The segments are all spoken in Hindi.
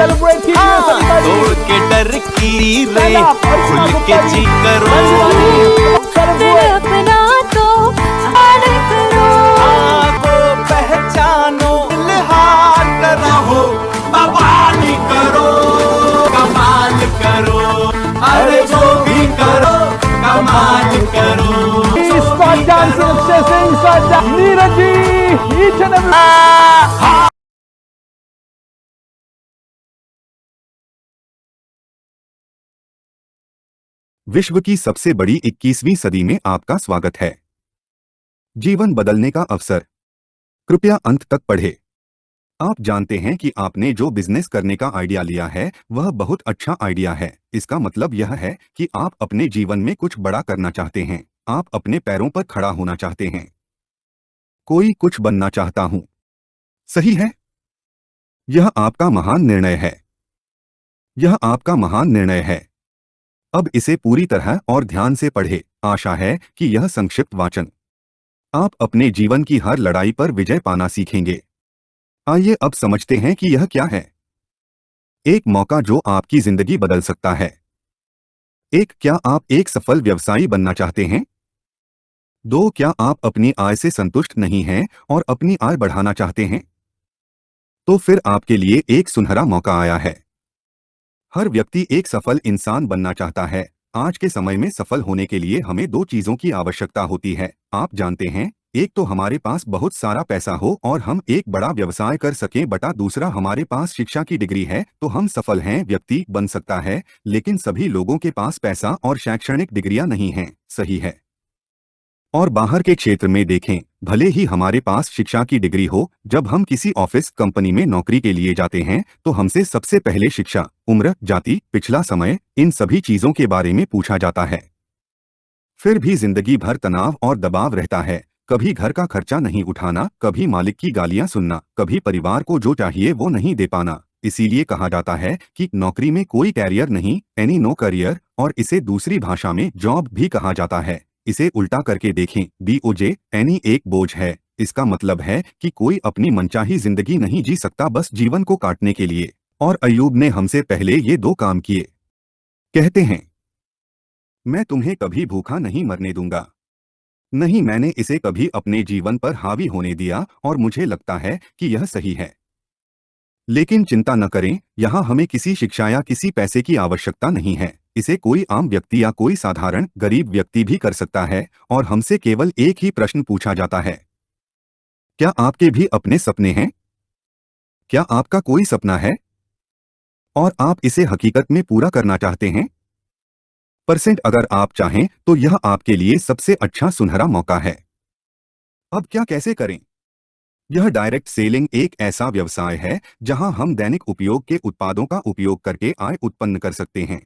सेलिब्रेट कीजिए सभी का तोड़ के डर की रे खुल के जी करो अपना तो हार करो आगो पहचानो लिहाज करो बवाल करो कमाल करो अरे जो भी करो कमाल करो Scott Johnson of Chasing Scott Neeraj ji, each and every विश्व की सबसे बड़ी 21वीं सदी में आपका स्वागत है। जीवन बदलने का अवसर। कृपया अंत तक पढ़ें। आप जानते हैं कि आपने जो बिजनेस करने का आइडिया लिया है वह बहुत अच्छा आइडिया है। इसका मतलब यह है कि आप अपने जीवन में कुछ बड़ा करना चाहते हैं। आप अपने पैरों पर खड़ा होना चाहते हैं। कोई कुछ बनना चाहता हूं। सही है। यह आपका महान निर्णय है। यह आपका महान निर्णय है। अब इसे पूरी तरह और ध्यान से पढ़ें। आशा है कि यह संक्षिप्त वाचन आप अपने जीवन की हर लड़ाई पर विजय पाना सीखेंगे। आइए अब समझते हैं कि यह क्या है। एक मौका जो आपकी जिंदगी बदल सकता है। एक, क्या आप एक सफल व्यवसायी बनना चाहते हैं? दो, क्या आप अपनी आय से संतुष्ट नहीं हैं और अपनी आय बढ़ाना चाहते हैं? तो फिर आपके लिए एक सुनहरा मौका आया है। हर व्यक्ति एक सफल इंसान बनना चाहता है। आज के समय में सफल होने के लिए हमें दो चीजों की आवश्यकता होती है। आप जानते हैं, एक तो हमारे पास बहुत सारा पैसा हो और हम एक बड़ा व्यवसाय कर सकें, बटा दूसरा हमारे पास शिक्षा की डिग्री है तो हम सफल हैं व्यक्ति बन सकता है। लेकिन सभी लोगों के पास पैसा और शैक्षणिक डिग्रियां नहीं हैं। सही है। और बाहर के क्षेत्र में देखें, भले ही हमारे पास शिक्षा की डिग्री हो, जब हम किसी ऑफिस कंपनी में नौकरी के लिए जाते हैं तो हमसे सबसे पहले शिक्षा, उम्र, जाति, पिछला समय, इन सभी चीजों के बारे में पूछा जाता है। फिर भी जिंदगी भर तनाव और दबाव रहता है। कभी घर का खर्चा नहीं उठाना, कभी मालिक की गालियां सुनना, कभी परिवार को जो चाहिए वो नहीं दे पाना। इसीलिए कहा जाता है कि नौकरी में कोई कैरियर नहीं, एनी नो करियर, और इसे दूसरी भाषा में जॉब भी कहा जाता है। इसे उल्टा करके देखें, BOJ, एनी एक बोझ है। इसका मतलब है कि कोई अपनी मनचाही जिंदगी नहीं जी सकता बस जीवन को काटने के लिए। और अय्यूब ने हमसे पहले ये दो काम किए। कहते हैं, मैं तुम्हें कभी भूखा नहीं मरने दूंगा। नहीं, मैंने इसे कभी अपने जीवन पर हावी होने दिया और मुझे लगता है कि यह सही है। लेकिन चिंता न करें, यहाँ हमें किसी शिक्षा या किसी पैसे की आवश्यकता नहीं है। इसे कोई आम व्यक्ति या कोई साधारण गरीब व्यक्ति भी कर सकता है और हमसे केवल एक ही प्रश्न पूछा जाता है, क्या आपके भी अपने सपने हैं? क्या आपका कोई सपना है और आप इसे हकीकत में पूरा करना चाहते हैं? अगर आप चाहें तो यह आपके लिए सबसे अच्छा सुनहरा मौका है। अब क्या कैसे करें? यह डायरेक्ट सेलिंग एक ऐसा व्यवसाय है जहां हम दैनिक उपयोग के उत्पादों का उपयोग करके आय उत्पन्न कर सकते हैं।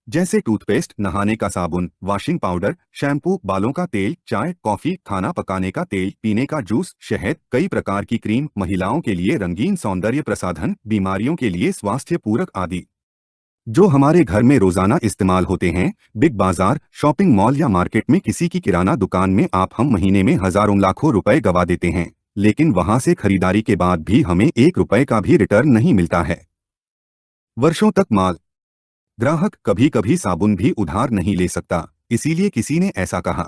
जैसे टूथपेस्ट, नहाने का साबुन, वॉशिंग पाउडर, शैम्पू, बालों का तेल, चाय, कॉफी, खाना पकाने का तेल, पीने का जूस, शहद, कई प्रकार की क्रीम, महिलाओं के लिए रंगीन सौंदर्य प्रसाधन, बीमारियों के लिए स्वास्थ्य पूरक आदि, जो हमारे घर में रोजाना इस्तेमाल होते हैं। बिग बाजार, शॉपिंग मॉल या मार्केट में किसी की किराना दुकान में हम महीने में हजारों लाखों रुपए गवा देते हैं, लेकिन वहां से खरीदारी के बाद भी हमें 1 रुपए का भी रिटर्न नहीं मिलता है। वर्षों तक माल। ग्राहक कभी कभी साबुन भी उधार नहीं ले सकता, इसीलिए किसी ने ऐसा कहा,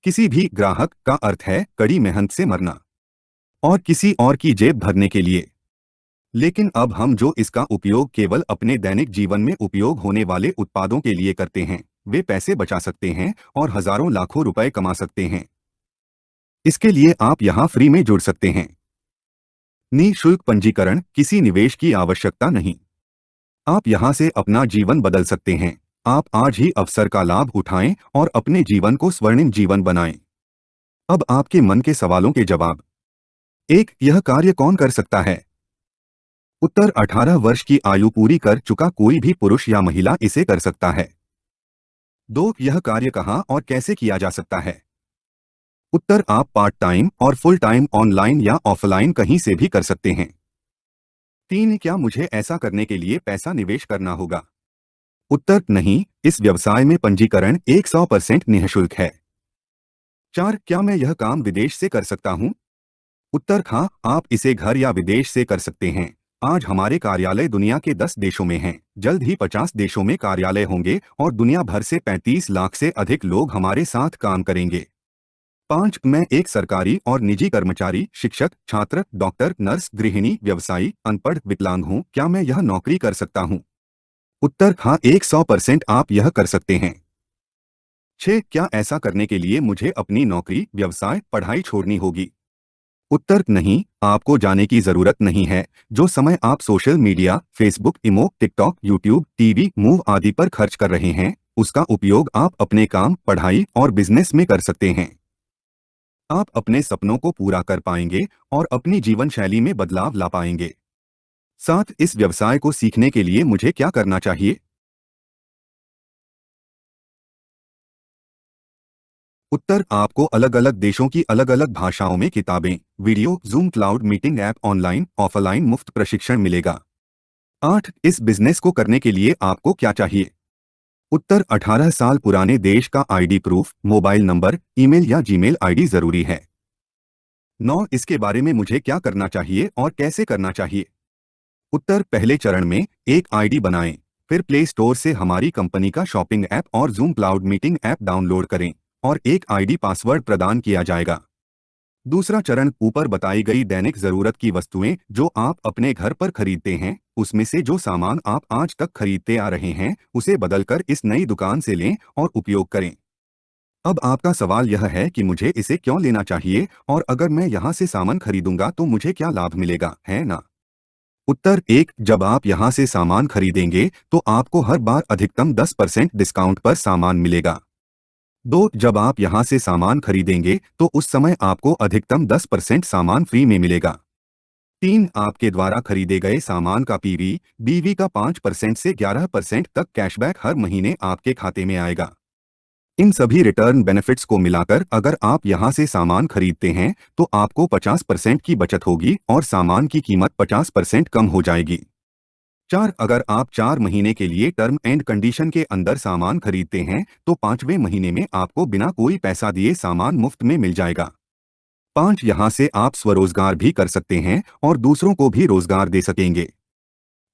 किसी भी ग्राहक का अर्थ है कड़ी मेहनत से मरना और किसी और की जेब भरने के लिए। लेकिन अब हम जो इसका उपयोग केवल अपने दैनिक जीवन में उपयोग होने वाले उत्पादों के लिए करते हैं, वे पैसे बचा सकते हैं और हजारों लाखों रुपए कमा सकते हैं। इसके लिए आप यहां फ्री में जुड़ सकते हैं। निःशुल्क पंजीकरण, किसी निवेश की आवश्यकता नहीं। आप यहां से अपना जीवन बदल सकते हैं। आप आज ही अवसर का लाभ उठाएं और अपने जीवन को स्वर्णिम जीवन बनाएं। अब आपके मन के सवालों के जवाब। 1, यह कार्य कौन कर सकता है? उत्तर, 18 वर्ष की आयु पूरी कर चुका कोई भी पुरुष या महिला इसे कर सकता है। 2, यह कार्य कहां और कैसे किया जा सकता है? उत्तर, आप पार्ट टाइम और फुल टाइम ऑनलाइन या ऑफलाइन कहीं से भी कर सकते हैं। 3, क्या मुझे ऐसा करने के लिए पैसा निवेश करना होगा? उत्तर, नहीं, इस व्यवसाय में पंजीकरण 100% निःशुल्क है। 4, क्या मैं यह काम विदेश से कर सकता हूं? उत्तर, हाँ, आप इसे घर या विदेश से कर सकते हैं। आज हमारे कार्यालय दुनिया के 10 देशों में हैं, जल्द ही 50 देशों में कार्यालय होंगे और दुनिया भर से 35 लाख से अधिक लोग हमारे साथ काम करेंगे। 5. मैं एक सरकारी और निजी कर्मचारी, शिक्षक, छात्र, डॉक्टर, नर्स, गृहिणी, व्यवसायी, अनपढ़, विकलांग हूँ। क्या मैं यह नौकरी कर सकता हूँ? उत्तर हाँ, 100% आप यह कर सकते हैं। 6. क्या ऐसा करने के लिए मुझे अपनी नौकरी, व्यवसाय, पढ़ाई छोड़नी होगी? उत्तर नहीं, आपको जाने की जरूरत नहीं है। जो समय आप सोशल मीडिया, फेसबुक, इमो, टिकटॉक, यूट्यूब, टीवी, मूव आदि पर खर्च कर रहे हैं, उसका उपयोग आप अपने काम, पढ़ाई और बिजनेस में कर सकते हैं। आप अपने सपनों को पूरा कर पाएंगे और अपनी जीवन शैली में बदलाव ला पाएंगे। 7. इस व्यवसाय को सीखने के लिए मुझे क्या करना चाहिए? उत्तर आपको अलग अलग देशों की अलग अलग भाषाओं में किताबें, video, zoom cloud meeting app, online offline मुफ्त प्रशिक्षण मिलेगा। 8. इस बिजनेस को करने के लिए आपको क्या चाहिए? उत्तर 18 साल पुराने देश का ID proof, mobile number, email या जीमेल आईडी जरूरी है। 9. इसके बारे में मुझे क्या करना चाहिए और कैसे करना चाहिए? उत्तर पहले चरण में एक आईडी बनाएं, फिर प्ले स्टोर से हमारी कंपनी का शॉपिंग ऐप और zoom cloud meeting app download करें और एक आईडी पासवर्ड प्रदान किया जाएगा। दूसरा चरण ऊपर बताई गई दैनिक जरूरत की वस्तुएं जो आप अपने घर पर खरीदते हैं, उसमें से जो सामान आप आज तक खरीदते आ रहे हैं उसे बदलकर इस नई दुकान से लें और उपयोग करें। अब आपका सवाल यह है कि मुझे इसे क्यों लेना चाहिए और अगर मैं यहाँ से सामान खरीदूंगा तो मुझे क्या लाभ मिलेगा, है ना? उत्तर 1. जब आप यहाँ से सामान खरीदेंगे तो आपको हर बार अधिकतम 10% डिस्काउंट पर सामान मिलेगा। 2. जब आप यहाँ से सामान खरीदेंगे तो उस समय आपको अधिकतम 10% सामान फ्री में मिलेगा। 3. आपके द्वारा खरीदे गए सामान का पीवी, बीवी का 5% से 11% तक कैशबैक हर महीने आपके खाते में आएगा। इन सभी रिटर्न बेनिफिट्स को मिलाकर अगर आप यहाँ से सामान खरीदते हैं तो आपको 50% की बचत होगी और सामान की कीमत 50% कम हो जाएगी। 4. अगर आप 4 महीने के लिए टर्म एंड कंडीशन के अंदर सामान खरीदते हैं तो 5वें महीने में आपको बिना कोई पैसा दिए सामान मुफ्त में मिल जाएगा। 5. यहाँ से आप स्वरोजगार भी कर सकते हैं और दूसरों को भी रोजगार दे सकेंगे।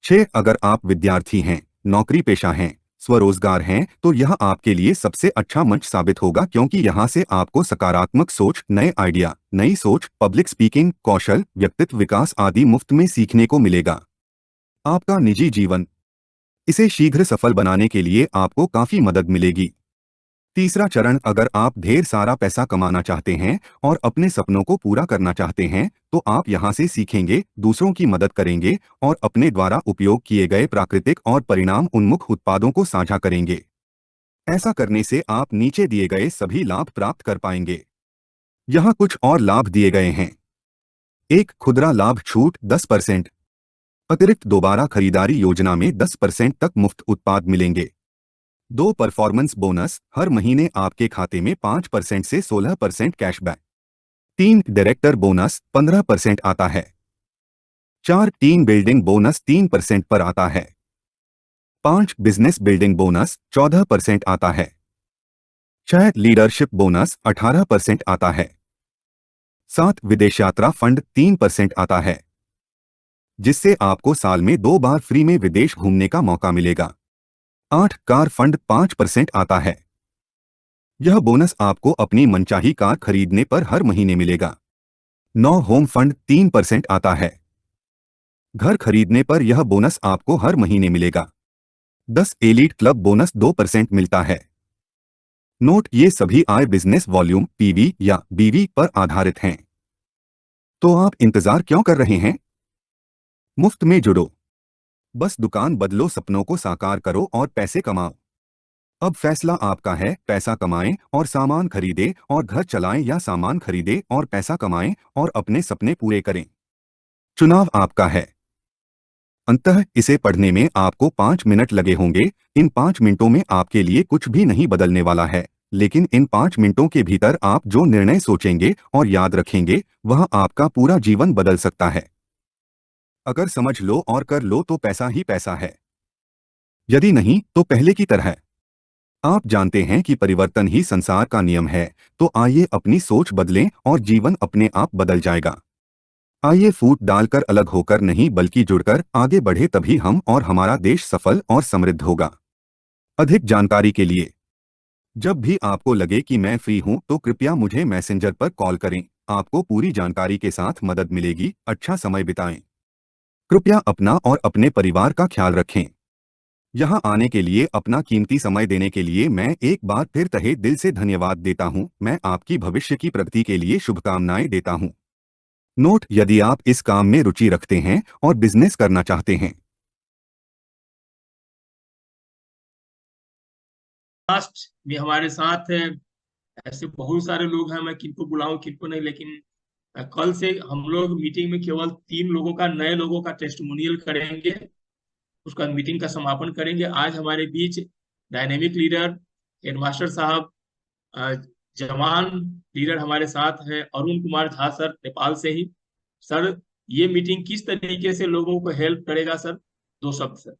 6. अगर आप विद्यार्थी हैं, नौकरी पेशा हैं, स्वरोजगार हैं तो यह आपके लिए सबसे अच्छा मंच साबित होगा क्योंकि यहाँ से आपको सकारात्मक सोच, नए आइडिया, नई सोच, पब्लिक स्पीकिंग, कौशल, व्यक्तित्व विकास आदि मुफ्त में सीखने को मिलेगा। आपका निजी जीवन, इसे शीघ्र सफल बनाने के लिए आपको काफी मदद मिलेगी। तीसरा चरण, अगर आप ढेर सारा पैसा कमाना चाहते हैं और अपने सपनों को पूरा करना चाहते हैं तो आप यहाँ से सीखेंगे, दूसरों की मदद करेंगे और अपने द्वारा उपयोग किए गए प्राकृतिक और परिणाम उन्मुख उत्पादों को साझा करेंगे। ऐसा करने से आप नीचे दिए गए सभी लाभ प्राप्त कर पाएंगे। यहाँ कुछ और लाभ दिए गए हैं। 1. खुदरा लाभ छूट 10%। अतिरिक्त दोबारा खरीदारी योजना में 10% तक मुफ्त उत्पाद मिलेंगे। 2. परफॉर्मेंस बोनस, हर महीने आपके खाते में 5% से 16% कैशबैक। 3. डायरेक्टर बोनस 15% आता है। 4. टीम बिल्डिंग बोनस 3% पर आता है। 5. बिजनेस बिल्डिंग बोनस 14% आता है। 6. लीडरशिप बोनस 18% आता है। 7. विदेश यात्रा फंड 3% आता है, जिससे आपको साल में 2 बार फ्री में विदेश घूमने का मौका मिलेगा। 8. कार फंड 5% आता है। यह बोनस आपको अपनी मनचाही कार खरीदने पर हर महीने मिलेगा। 9. होम फंड 3% आता है। घर खरीदने पर यह बोनस आपको हर महीने मिलेगा। 10. एलीट क्लब बोनस 2% मिलता है। नोट, ये सभी आय बिजनेस वॉल्यूम, पीवी या बीवी पर आधारित हैं। तो आप इंतजार क्यों कर रहे हैं? मुफ्त में जुड़ो, बस दुकान बदलो, सपनों को साकार करो और पैसे कमाओ। अब फैसला आपका है, पैसा कमाएं और सामान खरीदें और घर चलाएं या सामान खरीदें और पैसा कमाएं और अपने सपने पूरे करें। चुनाव आपका है। अंततः इसे पढ़ने में आपको 5 मिनट लगे होंगे। इन 5 मिनटों में आपके लिए कुछ भी नहीं बदलने वाला है, लेकिन इन 5 मिनटों के भीतर आप जो निर्णय सोचेंगे और याद रखेंगे वह आपका पूरा जीवन बदल सकता है। अगर समझ लो और कर लो तो पैसा ही पैसा है, यदि नहीं तो पहले की तरह। आप जानते हैं कि परिवर्तन ही संसार का नियम है, तो आइए अपनी सोच बदलें और जीवन अपने आप बदल जाएगा। आइए फूट डालकर अलग होकर नहीं बल्कि जुड़कर आगे बढ़े, तभी हम और हमारा देश सफल और समृद्ध होगा। अधिक जानकारी के लिए जब भी आपको लगे कि मैं फ्री हूं तो कृपया मुझे मैसेंजर पर कॉल करें। आपको पूरी जानकारी के साथ मदद मिलेगी। अच्छा समय बिताएं। कृपया अपना और अपने परिवार का ख्याल रखें। यहाँ आने के लिए, अपना कीमती समय देने के लिए मैं एक बार फिर तहे दिल से धन्यवाद देता हूँ। मैं आपकी भविष्य की प्रगति के लिए शुभकामनाएं देता हूँ। नोट: यदि आप इस काम में रुचि रखते हैं और बिजनेस करना चाहते हैं, लास्ट भी हमारे साथ है। ऐसे बहुत सारे लोग हैं, मैं किनको बुलाऊं किनको नहीं, लेकिन कल से हम लोग मीटिंग में केवल 3 लोगों का, नए लोगों का टेस्टिमोनियल करेंगे। उसका मीटिंग का समापन करेंगे। आज हमारे बीच डायनेमिक लीडर, हेडमास्टर साहब, अ, जवान लीडर हमारे साथ हैं, अरुण कुमार झा सर, नेपाल से ही। सर, ये मीटिंग किस तरीके से लोगों को हेल्प करेगा सर? 2 शब्द सर,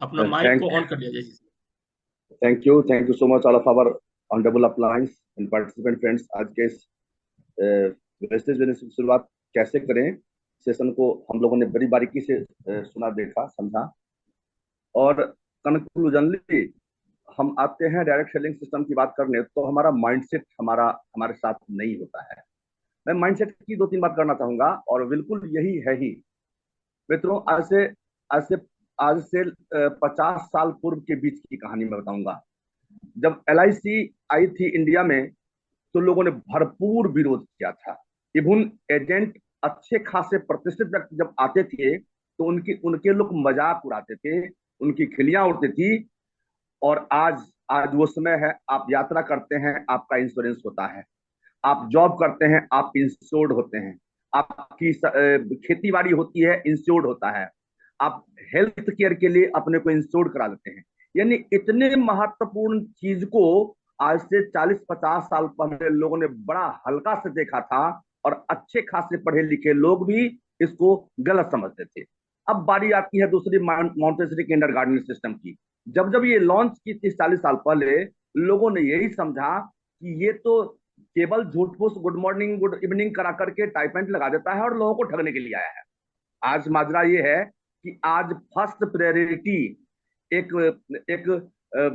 अपना माइक Thank को ऑन कर लिया जाए। thank you so much all of our honorable appliance and participant friends। आज के इस वेस्टेज वेनिस की शुरुआत कैसे करें सेशन को हम लोगों ने बड़ी बारीकी से सुना, देखा, समझा, और कंक्लूजनली हम आते हैं डायरेक्ट सेलिंग सिस्टम की बात करने। तो हमारा माइंडसेट हमारे साथ नहीं होता है। मैं माइंडसेट की 2-3 बात करना चाहूंगा और बिल्कुल यही है ही। मित्रों, आज से 50 साल पूर्व के बीच की कहानी मैं बताऊंगा। जब LIC आई थी इंडिया में तो लोगों ने भरपूर विरोध किया था। इवन एजेंट, अच्छे खासे प्रतिष्ठित व्यक्ति जब आते थे तो उनके लोग मजाक उड़ाते थे, उनकी खिलियां उड़ती थी। और आज वो समय है, आप यात्रा करते हैं, आपका इंश्योरेंस होता है। आप जॉब करते हैं, आप इंश्योर्ड होते हैं। आपकी खेती बाड़ी होती है, इंश्योर्ड होता है। आप हेल्थ केयर के लिए अपने को इंश्योर्ड करा लेते हैं। यानी इतने महत्वपूर्ण चीज को आज से 40-50 साल पहले लोगों ने बड़ा हल्का से देखा था, और अच्छे खासे पढ़े लिखे लोग भी इसको गलत समझते थे। अब बारी आती है दूसरी मॉन्टेसरी किंडरगार्टन सिस्टम की। जब जब ये लॉन्च की 30-40 साल पहले, लोगों ने यही समझा कि ये तो केवल झूठ फूस गुड मॉर्निंग गुड इवनिंग करा करके टाइपेंट लगा देता है और लोगों को ठगने के लिए आया है। आज माजरा ये है कि आज फर्स्ट प्रायोरिटी एक एक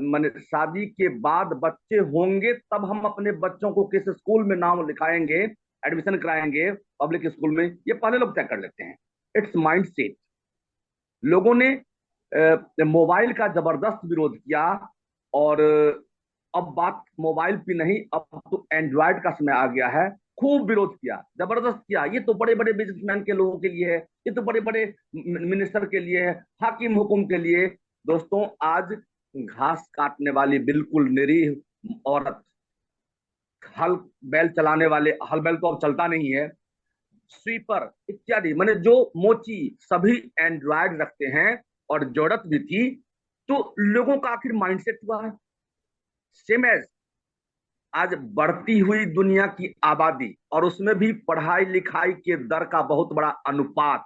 माने शादी के बाद बच्चे होंगे तब हम अपने बच्चों को किस स्कूल में नाम लिखाएंगे, एडमिशन कराएंगे पब्लिक स्कूल में, ये पहले लोग तय कर लेते हैं। It's mind set. लोगों ने मोबाइल का जबरदस्त विरोध किया, और अब बात मोबाइल की नहीं, अब तो एंड्रॉयड का समय आ गया है। खूब विरोध किया, जबरदस्त किया। ये तो बड़े बड़े बिजनेसमैन के लोगों के लिए है, ये तो बड़े बड़े मिनिस्टर के लिए है, हाकिम हुकुम के लिए। दोस्तों, आज घास काटने वाली बिल्कुल निरीह औरत, हल बैल चलाने वाले, हल बैल तो अब चलता नहीं है, स्वीपर इत्यादि, माने जो मोची, सभी एंड्रॉयड रखते हैं, और जरूरत भी थी। तो लोगों का आखिर माइंडसेट हुआ है सेम एज आज बढ़ती हुई दुनिया की आबादी, और उसमें भी पढ़ाई लिखाई के दर का बहुत बड़ा अनुपात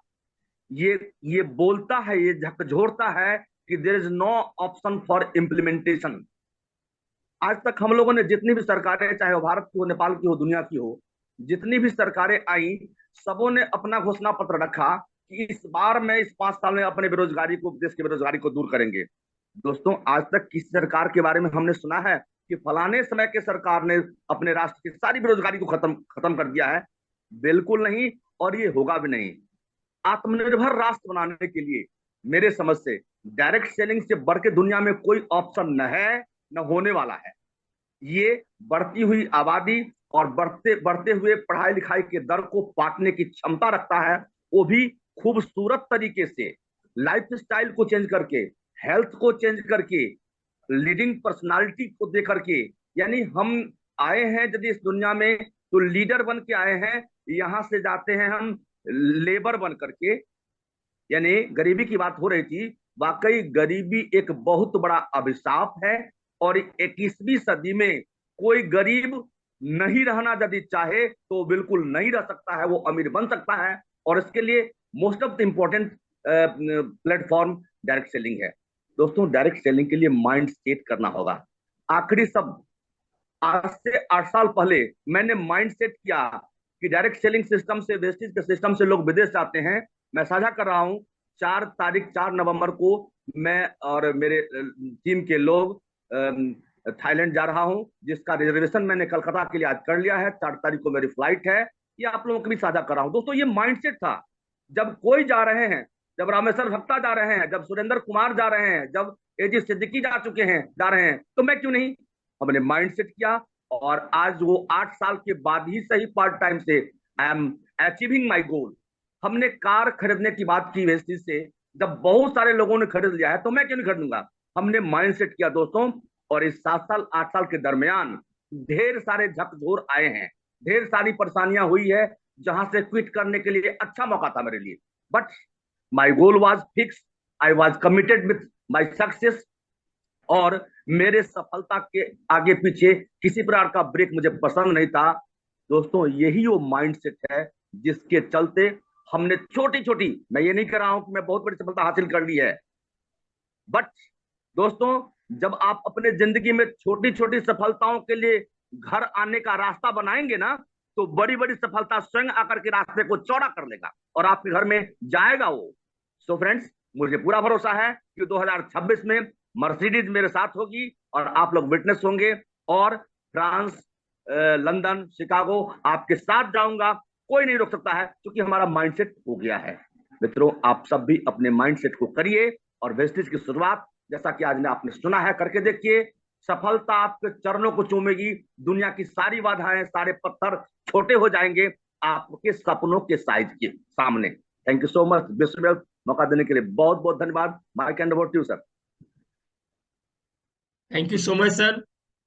ये बोलता है, ये झकझोरता है कि there is no option for implementation. आज तक हम लोगों ने जितनी भी सरकारें, चाहे वो भारत की हो, नेपाल की हो, दुनिया की हो, जितनी भी सरकारें आई, सबों ने अपना घोषणा पत्र रखा कि इस बार में, इस 5 साल में अपने बेरोजगारी को, देश की बेरोजगारी को दूर करेंगे। दोस्तों, आज तक किसी सरकार के बारे में हमने सुना है कि फलाने समय के सरकार ने अपने राष्ट्र की सारी बेरोजगारी को खत्म कर दिया है? बिल्कुल नहीं, और ये होगा भी नहीं। आत्मनिर्भर राष्ट्र बनाने के लिए मेरे समझ से डायरेक्ट सेलिंग से बढ़ के दुनिया में कोई ऑप्शन न है, न होने वाला है। ये बढ़ती हुई आबादी और बढ़ते हुए पढ़ाई लिखाई के दर को पाटने की क्षमता रखता है, वो भी खूबसूरत तरीके से, लाइफ स्टाइल को चेंज करके, हेल्थ को चेंज करके, लीडिंग पर्सनालिटी को दे करके। यानी हम आए हैं यदि इस दुनिया में तो लीडर बन के आए हैं, यहां से जाते हैं हम लेबर बन करके। यानी गरीबी की बात हो रही थी, वाकई गरीबी एक बहुत बड़ा अभिशाप है, और 21वीं सदी में कोई गरीब नहीं रहना यदि चाहे तो बिल्कुल नहीं रह सकता है, वो अमीर बन सकता है। और इसके लिए most of the important platform direct selling है। दोस्तों, डायरेक्ट सेलिंग के लिए माइंड सेट करना होगा। आखिरी शब्द, आज से 8 साल पहले मैंने माइंड सेट किया कि डायरेक्ट सेलिंग सिस्टम से, वेस्टेज के सिस्टम से लोग विदेश जाते हैं। मैं साझा कर रहा हूँ 4 नवंबर को मैं और मेरे टीम के लोग थाईलैंड जा रहा हूँ, जिसका रिजर्वेशन मैंने कलकत्ता के लिए आज कर लिया है। 4 तारीख को मेरी फ्लाइट है। ये आप लोगों को भी साझा कर रहा हूँ। दोस्तों, ये माइंडसेट था। जब कोई जा रहे हैं, जब रामेश्वर भक्ता जा रहे हैं, जब सुरेंद्र कुमार जा रहे हैं, जब एजी सिद्दीकी जा रहे हैं, तो मैं क्यों नहीं? हमने माइंडसेट किया और आज वो 8 साल के बाद ही सही पार्ट टाइम से आई एम अचीविंग माई गोल। हमने कार खरीदने की बात की वेस्टेज से, जब बहुत सारे लोगों ने खरीद लिया है तो मैं क्यों नहीं खरीदूंगा? हमने माइंडसेट किया दोस्तों, और इस 7 साल 8 साल के दरमियान ढेर सारे झकझोर आए हैं, ढेर सारी परेशानियां हुई है, जहां से क्विट करने के लिए अच्छा मौका था मेरे लिए। But my goal was fix, I was committed with my success, और मेरे सफलता के आगे पीछे किसी प्रकार का ब्रेक मुझे पसंद नहीं था। दोस्तों, यही वो माइंडसेट है जिसके चलते हमने छोटी छोटी, मैं ये नहीं कर रहा हूं कि मैं बहुत बड़ी सफलता हासिल कर ली है, बट दोस्तों, जब आप अपने जिंदगी में छोटी छोटी सफलताओं के लिए घर आने का रास्ता बनाएंगे ना, तो बड़ी बड़ी सफलता स्वयं आकर के रास्ते को चौड़ा कर लेगा और आपके घर में जाएगा वो। सो फ्रेंड्स, मुझे पूरा भरोसा है कि 2026 में मर्सिडीज मेरे साथ होगी और आप लोग विटनेस होंगे, और फ्रांस, लंदन, शिकागो आपके साथ जाऊंगा। कोई नहीं रोक सकता है, क्योंकि हमारा माइंडसेट हो गया है। मित्रों, आप सब भी अपने माइंडसेट को करिए और वेस्टेज की शुरुआत, जैसा कि आज ने आपने सुना है, करके देखिए। सफलता आपके चरणों को चूमेगी। दुनिया की सारी बाधाएं, सारे पत्थर छोटे हो जाएंगे आपके सपनों के साइज के सामने। Thank you so much. विश्व मौका देने के लिए बहुत बहुत धन्यवाद। Mike and over to you sir. Thank you so much sir.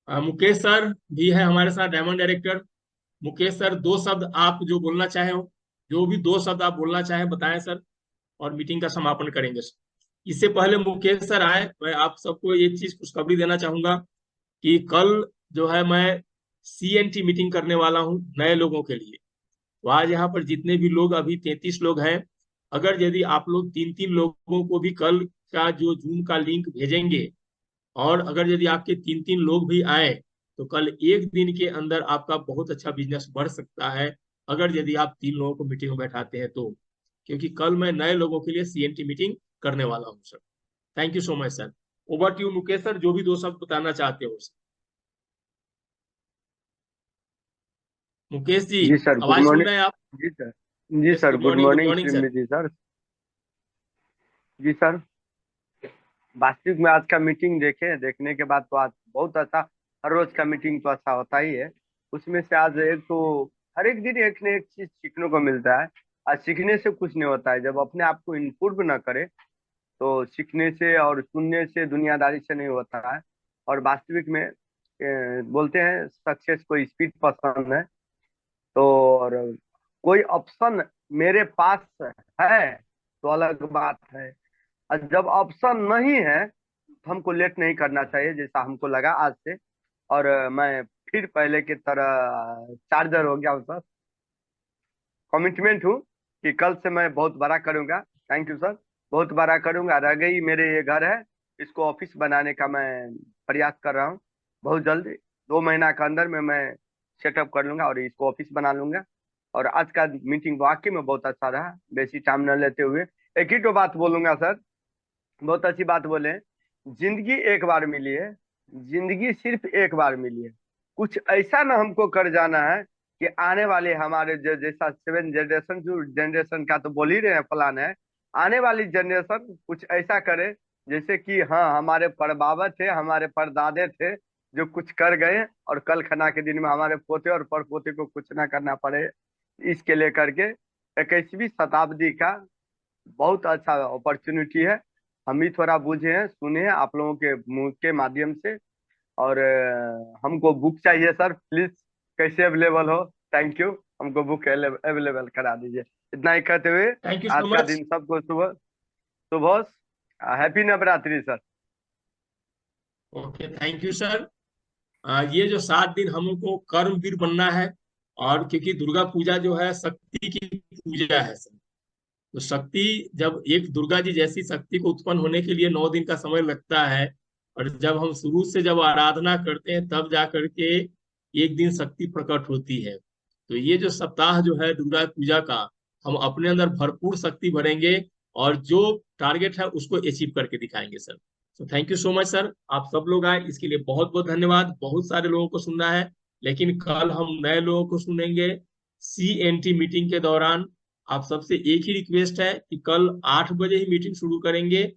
Mukesh sir भी है हमारे साथ, डायमंड डायरेक्टर। मुकेश सर, 2 शब्द आप जो बोलना चाहे हो, जो भी 2 शब्द आप बोलना चाहे बताएं सर, और मीटिंग का समापन करेंगे सर। इससे पहले मुकेश सर आए, मैं आप सबको एक चीज खुशखबरी देना चाहूंगा कि कल जो है मैं CNT मीटिंग करने वाला हूं नए लोगों के लिए। तो आज यहाँ पर जितने भी लोग, अभी 33 लोग हैं, अगर यदि आप लोग 3-3 लोगों को भी कल का जो जूम का लिंक भेजेंगे, और अगर यदि आपके 3-3 लोग भी आए, तो कल एक दिन के अंदर आपका बहुत अच्छा बिजनेस बढ़ सकता है, अगर यदि आप 3 लोगों को मीटिंग में बैठाते हैं तो। क्योंकि कल मैं नए लोगों के लिए CNT मीटिंग करने वाला हूँ sir. Thank you so much sir. Over to you Mukesh sir, जो भी 2 शब्द बताना चाहते हो सर। मुकेश जी, जी सर, गुड आवाज सुन मॉर्निंग। रहे हैं आप? जी सर, जी sir, good morning Shrimati sir. जी सर, वास्तविक में आज का मीटिंग देखने के बाद तो आज बहुत अच्छा, हर रोज का मीटिंग तो अच्छा होता ही है। उसमें से आज एक तो हर एक दिन एक न एक चीज सीखने को मिलता है। आज सीखने से कुछ नहीं होता है, जब अपने आप को इम्प्रूव न करे तो सीखने से और सुनने से, दुनियादारी से नहीं होता है। और वास्तविक में बोलते हैं सक्सेस को स्पीड पसंद है, तो और कोई ऑप्शन मेरे पास है तो अलग बात है, और जब ऑप्शन नहीं है तो हमको लेट नहीं करना चाहिए, जैसा हमको लगा आज से। और मैं फिर पहले की तरह चार्जर हो गया हूँ सर। कमिटमेंट हूँ कि कल से मैं बहुत बड़ा करूँगा। थैंक यू सर, बहुत बड़ा करूँगा। रह गई मेरे ये घर है, इसको ऑफिस बनाने का मैं प्रयास कर रहा हूँ। बहुत जल्दी 2 महीना के अंदर में मैं सेटअप कर लूंगा और इसको ऑफिस बना लूंगा। और आज का मीटिंग वाकई में बहुत अच्छा रहा, बेसी टाइम न लेते हुए एक ही तो बात बोलूंगा सर, बहुत अच्छी बात बोले। जिंदगी एक बार मिली है, जिंदगी सिर्फ एक बार मिली है। कुछ ऐसा ना हमको कर जाना है कि आने वाले हमारे जैसा 7 जनरेशन, जो जनरेशन का तो बोल ही रहे हैं प्लान है, आने वाली जनरेशन कुछ ऐसा करे जैसे कि हाँ, हमारे परबाबा थे, हमारे परदादे थे जो कुछ कर गए, और कल खना के दिन में हमारे पोते और परपोते को कुछ ना करना पड़े। इसके लेकर के 21वीं शताब्दी का बहुत अच्छा अपॉर्चुनिटी है। हम भी थोड़ा बुझे हैं, सुने हैं आप लोगों के मुंह के माध्यम से। और हमको बुक चाहिए सर, प्लीज कैसे अवेलेबल हो? थैंक यू, हमको बुक अवेलेबल करा दीजिए। इतना ही कहते हुए थैंक यू आज सो का मच। दिन सबको शुभ, happy Navratri sir. Okay, thank you sir. ये जो 7 दिन हमको कर्मवीर बनना है, और क्योंकि दुर्गा पूजा जो है शक्ति की पूजा है सर, तो शक्ति, जब एक दुर्गा जी जैसी शक्ति को उत्पन्न होने के लिए 9 दिन का समय लगता है, और जब हम शुरू से जब आराधना करते हैं तब जा करके एक दिन शक्ति प्रकट होती है। तो ये जो सप्ताह जो है दुर्गा पूजा का, हम अपने अंदर भरपूर शक्ति भरेंगे और जो टारगेट है उसको अचीव करके दिखाएंगे सर। तो thank you so much sir, आप सब लोग आए इसके लिए बहुत बहुत धन्यवाद। बहुत सारे लोगों को सुनना है, लेकिन कल हम नए लोगों को सुनेंगे CNT मीटिंग के दौरान। आप सबसे एक ही रिक्वेस्ट है कि कल 8 बजे ही मीटिंग शुरू करेंगे।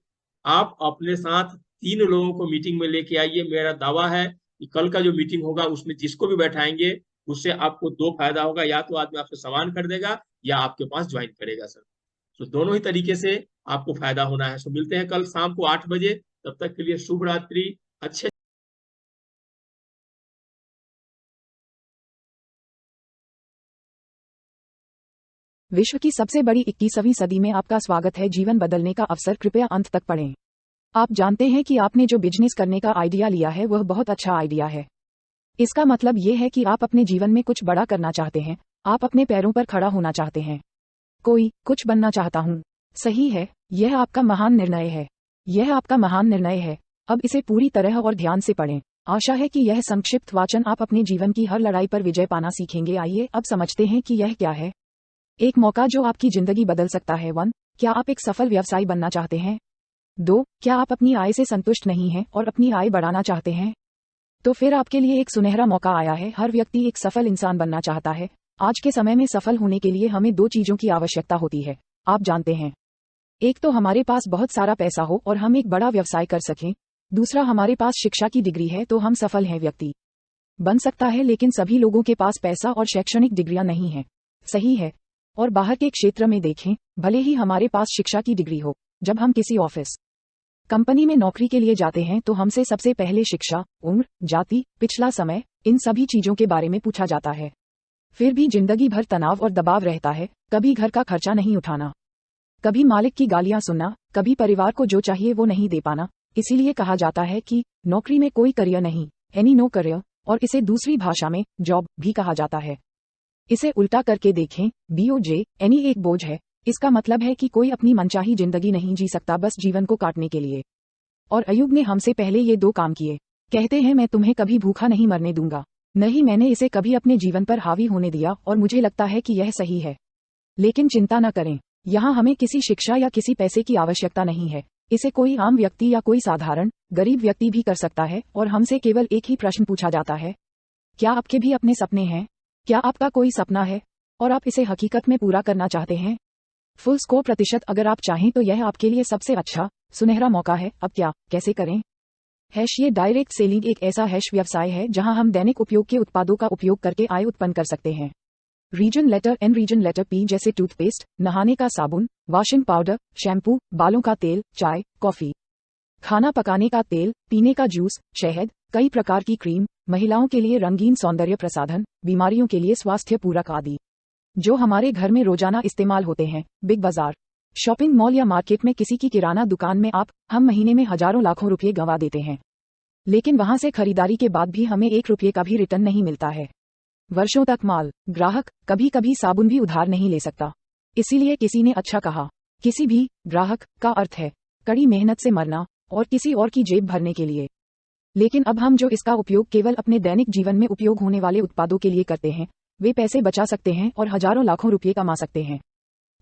आप अपने साथ 3 लोगों को मीटिंग में लेके आइए। मेरा दावा है कि कल का जो मीटिंग होगा उसमें जिसको भी बैठाएंगे उससे आपको 2 फायदा होगा, या तो आदमी आपसे सामान खरीदेगा या आपके पास ज्वाइन करेगा सर। तो दोनों ही तरीके से आपको फायदा होना है। तो मिलते हैं कल शाम को 8 बजे, तब तक के लिए शुभ रात्रि। अच्छे विश्व की सबसे बड़ी 21वीं सदी में आपका स्वागत है। जीवन बदलने का अवसर, कृपया अंत तक पढ़ें। आप जानते हैं कि आपने जो बिजनेस करने का आइडिया लिया है वह बहुत अच्छा आइडिया है। इसका मतलब ये है कि आप अपने जीवन में कुछ बड़ा करना चाहते हैं, आप अपने पैरों पर खड़ा होना चाहते हैं। कोई कुछ बनना चाहता हूँ, सही है, यह आपका महान निर्णय है। यह आपका महान निर्णय है। अब इसे पूरी तरह और ध्यान से पढ़ें। आशा है कि यह संक्षिप्त वाचन आप अपने जीवन की हर लड़ाई पर विजय पाना सीखेंगे। आइए अब समझते हैं कि यह क्या है। एक मौका जो आपकी जिंदगी बदल सकता है। 1. क्या आप एक सफल व्यवसायी बनना चाहते हैं? 2. क्या आप अपनी आय से संतुष्ट नहीं हैं और अपनी आय बढ़ाना चाहते हैं? तो फिर आपके लिए एक सुनहरा मौका आया है। हर व्यक्ति एक सफल इंसान बनना चाहता है। आज के समय में सफल होने के लिए हमें 2 चीजों की आवश्यकता होती है, आप जानते हैं। एक तो हमारे पास बहुत सारा पैसा हो और हम एक बड़ा व्यवसाय कर सकें। दूसरा, हमारे पास शिक्षा की डिग्री है तो हम सफल हैं व्यक्ति बन सकता है। लेकिन सभी लोगों के पास पैसा और शैक्षणिक डिग्रियां नहीं है, सही है। और बाहर के क्षेत्र में देखें, भले ही हमारे पास शिक्षा की डिग्री हो, जब हम किसी ऑफिस कंपनी में नौकरी के लिए जाते हैं तो हमसे सबसे पहले शिक्षा, उम्र, जाति, पिछला समय, इन सभी चीजों के बारे में पूछा जाता है। फिर भी जिंदगी भर तनाव और दबाव रहता है। कभी घर का खर्चा नहीं उठाना, कभी मालिक की गालियां सुनना, कभी परिवार को जो चाहिए वो नहीं दे पाना। इसीलिए कहा जाता है कि नौकरी में कोई करियर नहीं, एनी नो करियर, और इसे दूसरी भाषा में जॉब भी कहा जाता है। इसे उल्टा करके देखें, BOJ, एनी एक बोझ है। इसका मतलब है कि कोई अपनी मनचाही जिंदगी नहीं जी सकता बस जीवन को काटने के लिए। और अयूब ने हमसे पहले ये 2 काम किए। कहते हैं, मैं तुम्हें कभी भूखा नहीं मरने दूंगा। नहीं, मैंने इसे कभी अपने जीवन पर हावी होने दिया और मुझे लगता है कि यह सही है। लेकिन चिंता न करें, यहाँ हमें किसी शिक्षा या किसी पैसे की आवश्यकता नहीं है। इसे कोई आम व्यक्ति या कोई साधारण गरीब व्यक्ति भी कर सकता है। और हमसे केवल एक ही प्रश्न पूछा जाता है, क्या आपके भी अपने सपने हैं? क्या आपका कोई सपना है और आप इसे हकीकत में पूरा करना चाहते हैं? फुल स्कोर प्रतिशत अगर आप चाहें तो यह आपके लिए सबसे अच्छा सुनहरा मौका है। अब क्या, कैसे करें? ये डायरेक्ट सेलिंग एक ऐसा व्यवसाय है जहां हम दैनिक उपयोग के उत्पादों का उपयोग करके आय उत्पन्न कर सकते हैं। Region letter N, region letter P जैसे टूथपेस्ट, नहाने का साबुन, वॉशिंग पाउडर, शैम्पू, बालों का तेल, चाय, कॉफी, खाना पकाने का तेल, पीने का जूस, शहद, कई प्रकार की क्रीम, महिलाओं के लिए रंगीन सौंदर्य प्रसाधन, बीमारियों के लिए स्वास्थ्य पूरक आदि, जो हमारे घर में रोजाना इस्तेमाल होते हैं। बिग बाजार, शॉपिंग मॉल या मार्केट में किसी की किराना दुकान में हम महीने में हजारों लाखों रुपये गंवा देते हैं, लेकिन वहां से खरीदारी के बाद भी हमें 1 रुपये का भी रिटर्न नहीं मिलता है। वर्षों तक माल, ग्राहक कभी कभी साबुन भी उधार नहीं ले सकता। इसीलिए किसी ने अच्छा कहा, किसी भी ग्राहक का अर्थ है कड़ी मेहनत से मरना और किसी और की जेब भरने के लिए। लेकिन अब हम जो इसका उपयोग केवल अपने दैनिक जीवन में उपयोग होने वाले उत्पादों के लिए करते हैं, वे पैसे बचा सकते हैं और हजारों लाखों रुपये कमा सकते हैं।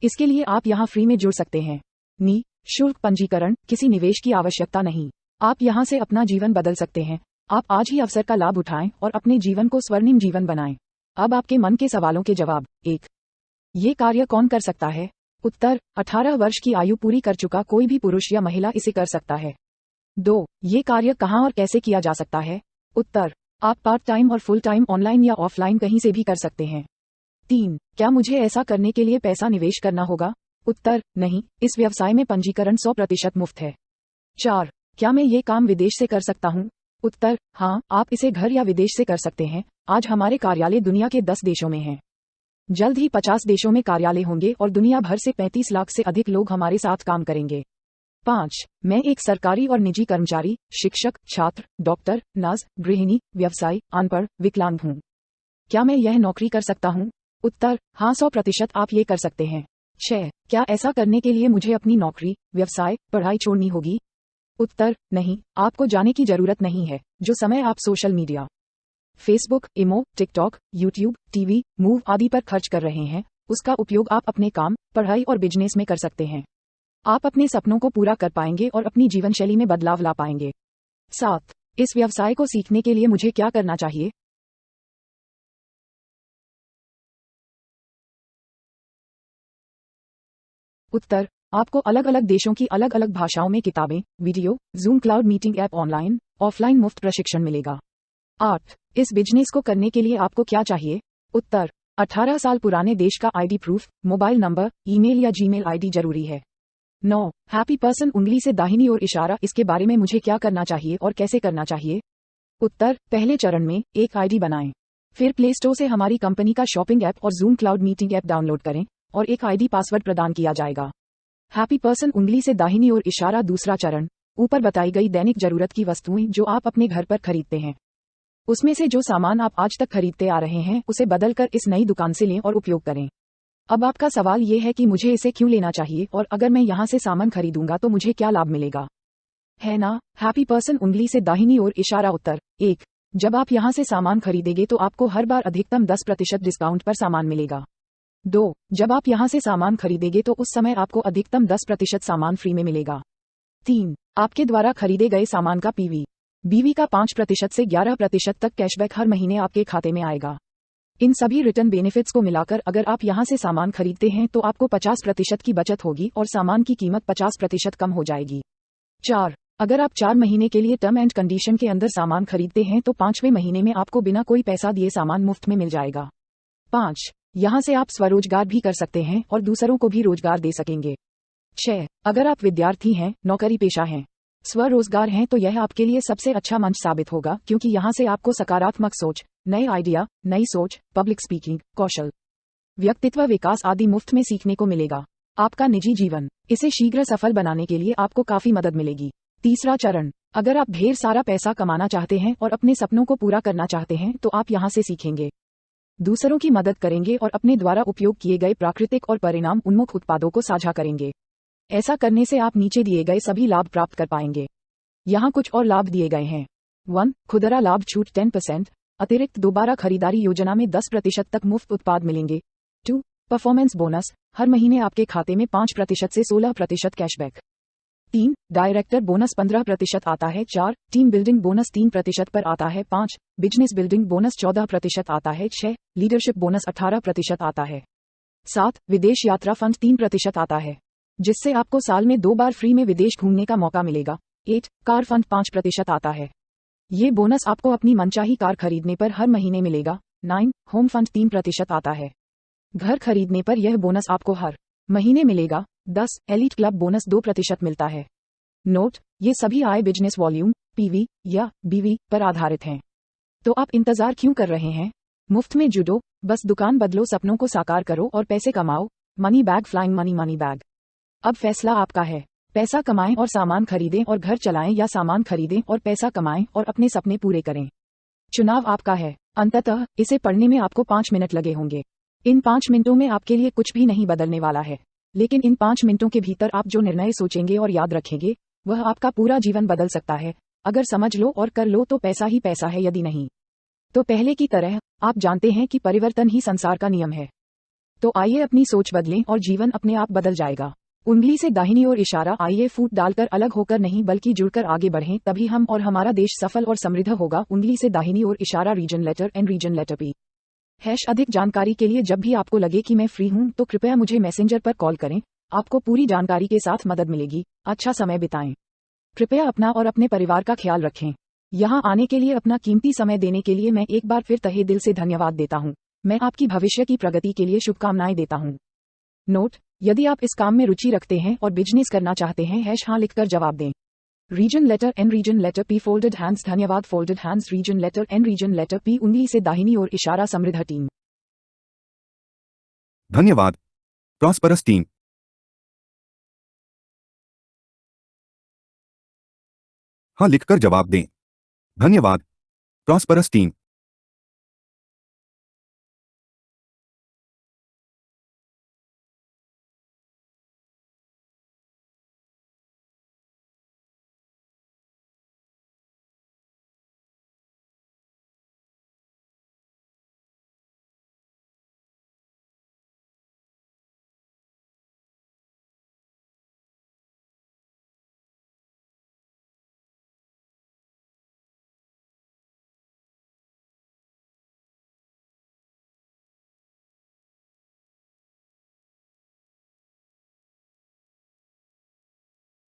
इसके लिए आप यहाँ फ्री में जुड़ सकते हैं। निःशुल्क पंजीकरण, किसी निवेश की आवश्यकता नहीं। आप यहाँ से अपना जीवन बदल सकते हैं। आप आज ही अवसर का लाभ उठाएं और अपने जीवन को स्वर्णिम जीवन बनाएं। अब आपके मन के सवालों के जवाब। 1. ये कार्य कौन कर सकता है? उत्तर, 18 वर्ष की आयु पूरी कर चुका कोई भी पुरुष या महिला इसे कर सकता है। 2. ये कार्य कहाँ और कैसे किया जा सकता है? उत्तर, आप पार्ट टाइम और फुल टाइम ऑनलाइन या ऑफलाइन कहीं से भी कर सकते हैं। 3. क्या मुझे ऐसा करने के लिए पैसा निवेश करना होगा? उत्तर, नहीं, इस व्यवसाय में पंजीकरण 100% मुफ्त है। 4. क्या मैं ये काम विदेश से कर सकता हूँ? उत्तर, हाँ, आप इसे घर या विदेश से कर सकते हैं। आज हमारे कार्यालय दुनिया के 10 देशों में हैं। जल्द ही 50 देशों में कार्यालय होंगे और दुनिया भर से 35 लाख से अधिक लोग हमारे साथ काम करेंगे। 5. मैं एक सरकारी और निजी कर्मचारी, शिक्षक, छात्र, डॉक्टर, नर्स, गृहिणी, व्यवसायी, अनपढ़, विकलांग हूँ। क्या मैं यह नौकरी कर सकता हूँ? उत्तर, हाँ, 100% आप ये कर सकते हैं। 6. क्या ऐसा करने के लिए मुझे अपनी नौकरी, व्यवसाय, पढ़ाई छोड़नी होगी? उत्तर, नहीं, आपको जाने की जरूरत नहीं है। जो समय आप सोशल मीडिया, फेसबुक, इमो, टिकटॉक, यूट्यूब, टीवी, मूव आदि पर खर्च कर रहे हैं, उसका उपयोग आप अपने काम, पढ़ाई और बिजनेस में कर सकते हैं। आप अपने सपनों को पूरा कर पाएंगे और अपनी जीवन शैली में बदलाव ला पाएंगे। 7. इस व्यवसाय को सीखने के लिए मुझे क्या करना चाहिए? उत्तर, आपको अलग अलग देशों की अलग अलग भाषाओं में किताबें, video, zoom cloud meeting app online, offline मुफ्त प्रशिक्षण मिलेगा। 8. इस बिजनेस को करने के लिए आपको क्या चाहिए? उत्तर, 18 साल पुराने देश का ID proof, mobile number, email या जीमेल आईडी जरूरी है। 9. हैप्पी पर्सन उंगली से दाहिनी ओर इशारा, इसके बारे में मुझे क्या करना चाहिए और कैसे करना चाहिए? उत्तर, पहले चरण में एक आईडी बनाएं, फिर प्ले स्टोर से हमारी कंपनी का शॉपिंग ऐप और zoom cloud meeting app download करें और एक आईडी पासवर्ड प्रदान किया जाएगा। हैप्पी पर्सन उंगली से दाहिनी ओर इशारा। दूसरा चरण, ऊपर बताई गई दैनिक जरूरत की वस्तुएं जो आप अपने घर पर खरीदते हैं, उसमें से जो सामान आप आज तक खरीदते आ रहे हैं उसे बदलकर इस नई दुकान से लें और उपयोग करें। अब आपका सवाल ये है कि मुझे इसे क्यों लेना चाहिए और अगर मैं यहाँ से सामान खरीदूंगा तो मुझे क्या लाभ मिलेगा, है ना? हैप्पी पर्सन उंगली से दाहिनी ओर इशारा। उत्तर, 1. जब आप यहाँ से सामान खरीदेंगे तो आपको हर बार अधिकतम 10% डिस्काउंट पर सामान मिलेगा। 2. जब आप यहाँ से सामान खरीदेंगे तो उस समय आपको अधिकतम 10% सामान फ्री में मिलेगा। 3. आपके द्वारा खरीदे गए सामान का बीवी का 5% से 11% तक कैशबैक हर महीने आपके खाते में आएगा। इन सभी रिटर्न बेनिफिट्स को मिलाकर अगर आप यहाँ से सामान खरीदते हैं तो आपको 50% की बचत होगी और सामान की कीमत 50% कम हो जाएगी। 4. अगर आप 4 महीने के लिए टर्म एंड कंडीशन के अंदर सामान खरीदते हैं तो 5वें महीने में आपको बिना कोई पैसा दिए सामान मुफ्त में मिल जाएगा। 5. यहाँ से आप स्वरोजगार भी कर सकते हैं और दूसरों को भी रोजगार दे सकेंगे। 6. अगर आप विद्यार्थी हैं, नौकरी पेशा हैं, स्वरोजगार हैं तो यह आपके लिए सबसे अच्छा मंच साबित होगा क्योंकि यहाँ से आपको सकारात्मक सोच, नए आइडिया, नई सोच, पब्लिक स्पीकिंग, कौशल, व्यक्तित्व विकास आदि मुफ्त में सीखने को मिलेगा। आपका निजी जीवन, इसे शीघ्र सफल बनाने के लिए आपको काफी मदद मिलेगी। तीसरा चरण, अगर आप ढेर सारा पैसा कमाना चाहते हैं और अपने सपनों को पूरा करना चाहते हैं तो आप यहाँ से सीखेंगे, दूसरों की मदद करेंगे और अपने द्वारा उपयोग किए गए प्राकृतिक और परिणाम उन्मुख उत्पादों को साझा करेंगे। ऐसा करने से आप नीचे दिए गए सभी लाभ प्राप्त कर पाएंगे। यहाँ कुछ और लाभ दिए गए हैं। 1. खुदरा लाभ छूट 10%, अतिरिक्त दोबारा खरीदारी योजना में 10% तक मुफ्त उत्पाद मिलेंगे। 2. परफॉर्मेंस बोनस, हर महीने आपके खाते में 5% से 16% कैशबैक। 3. डायरेक्टर बोनस 15% आता है। 4. टीम बिल्डिंग बोनस 3% पर आता है। 5. बिजनेस बिल्डिंग बोनस 14% आता है। 6. लीडरशिप बोनस 18% आता है। 7. विदेश यात्रा फंड 3% आता है, जिससे आपको साल में 2 बार फ्री में विदेश घूमने का मौका मिलेगा। 8. कार फंड 5% आता है, ये बोनस आपको अपनी मनचाही कार खरीदने पर हर महीने मिलेगा। 9. होम फंड 3% आता है, घर खरीदने पर यह बोनस आपको हर महीने मिलेगा। 10. एलीट क्लब बोनस 2% मिलता है। नोट, ये सभी आय बिजनेस वॉल्यूम, पीवी या बीवी पर आधारित हैं। तो आप इंतजार क्यों कर रहे हैं? मुफ्त में जुड़ो, बस दुकान बदलो, सपनों को साकार करो और पैसे कमाओ। Money bag flying money bag. अब फैसला आपका है, पैसा कमाएं और सामान खरीदें और घर चलाएं या सामान खरीदें और पैसा कमाएं और अपने सपने पूरे करें। चुनाव आपका है। अंततः इसे पढ़ने में आपको 5 मिनट लगे होंगे। इन 5 मिनटों में आपके लिए कुछ भी नहीं बदलने वाला है, लेकिन इन 5 मिनटों के भीतर आप जो निर्णय सोचेंगे और याद रखेंगे वह आपका पूरा जीवन बदल सकता है। अगर समझ लो और कर लो तो पैसा ही पैसा है, यदि नहीं तो पहले की तरह आप जानते हैं कि परिवर्तन ही संसार का नियम है। तो आइए अपनी सोच बदलें और जीवन अपने आप बदल जाएगा। उंगली से दाहिनी ओर इशारा। आइए फूट डालकर अलग होकर नहीं बल्कि जुड़कर आगे बढ़ें, तभी हम और हमारा देश सफल और समृद्ध होगा। उंगली से दाहिनी ओर इशारा। Region letter and region letter P. अधिक जानकारी के लिए जब भी आपको लगे कि मैं फ्री हूं तो कृपया मुझे मैसेंजर पर कॉल करें, आपको पूरी जानकारी के साथ मदद मिलेगी। अच्छा समय बिताएं। कृपया अपना और अपने परिवार का ख्याल रखें। यहाँ आने के लिए, अपना कीमती समय देने के लिए मैं एक बार फिर तहे दिल से धन्यवाद देता हूँ। मैं आपकी भविष्य की प्रगति के लिए शुभकामनाएं देता हूँ। नोट, यदि आप इस काम में रुचि रखते हैं और बिजनेस करना चाहते हैं, #हाँ लिखकर जवाब दें। Region letter and region letter P. Folded hands. धन्यवाद। Folded hands. Region letter and region letter P. उंगली से दाहिनी ओर इशारा। समृद्ध टीम। धन्यवाद। Prosperous team. हाँ लिखकर जवाब दें। धन्यवाद। Prosperous team.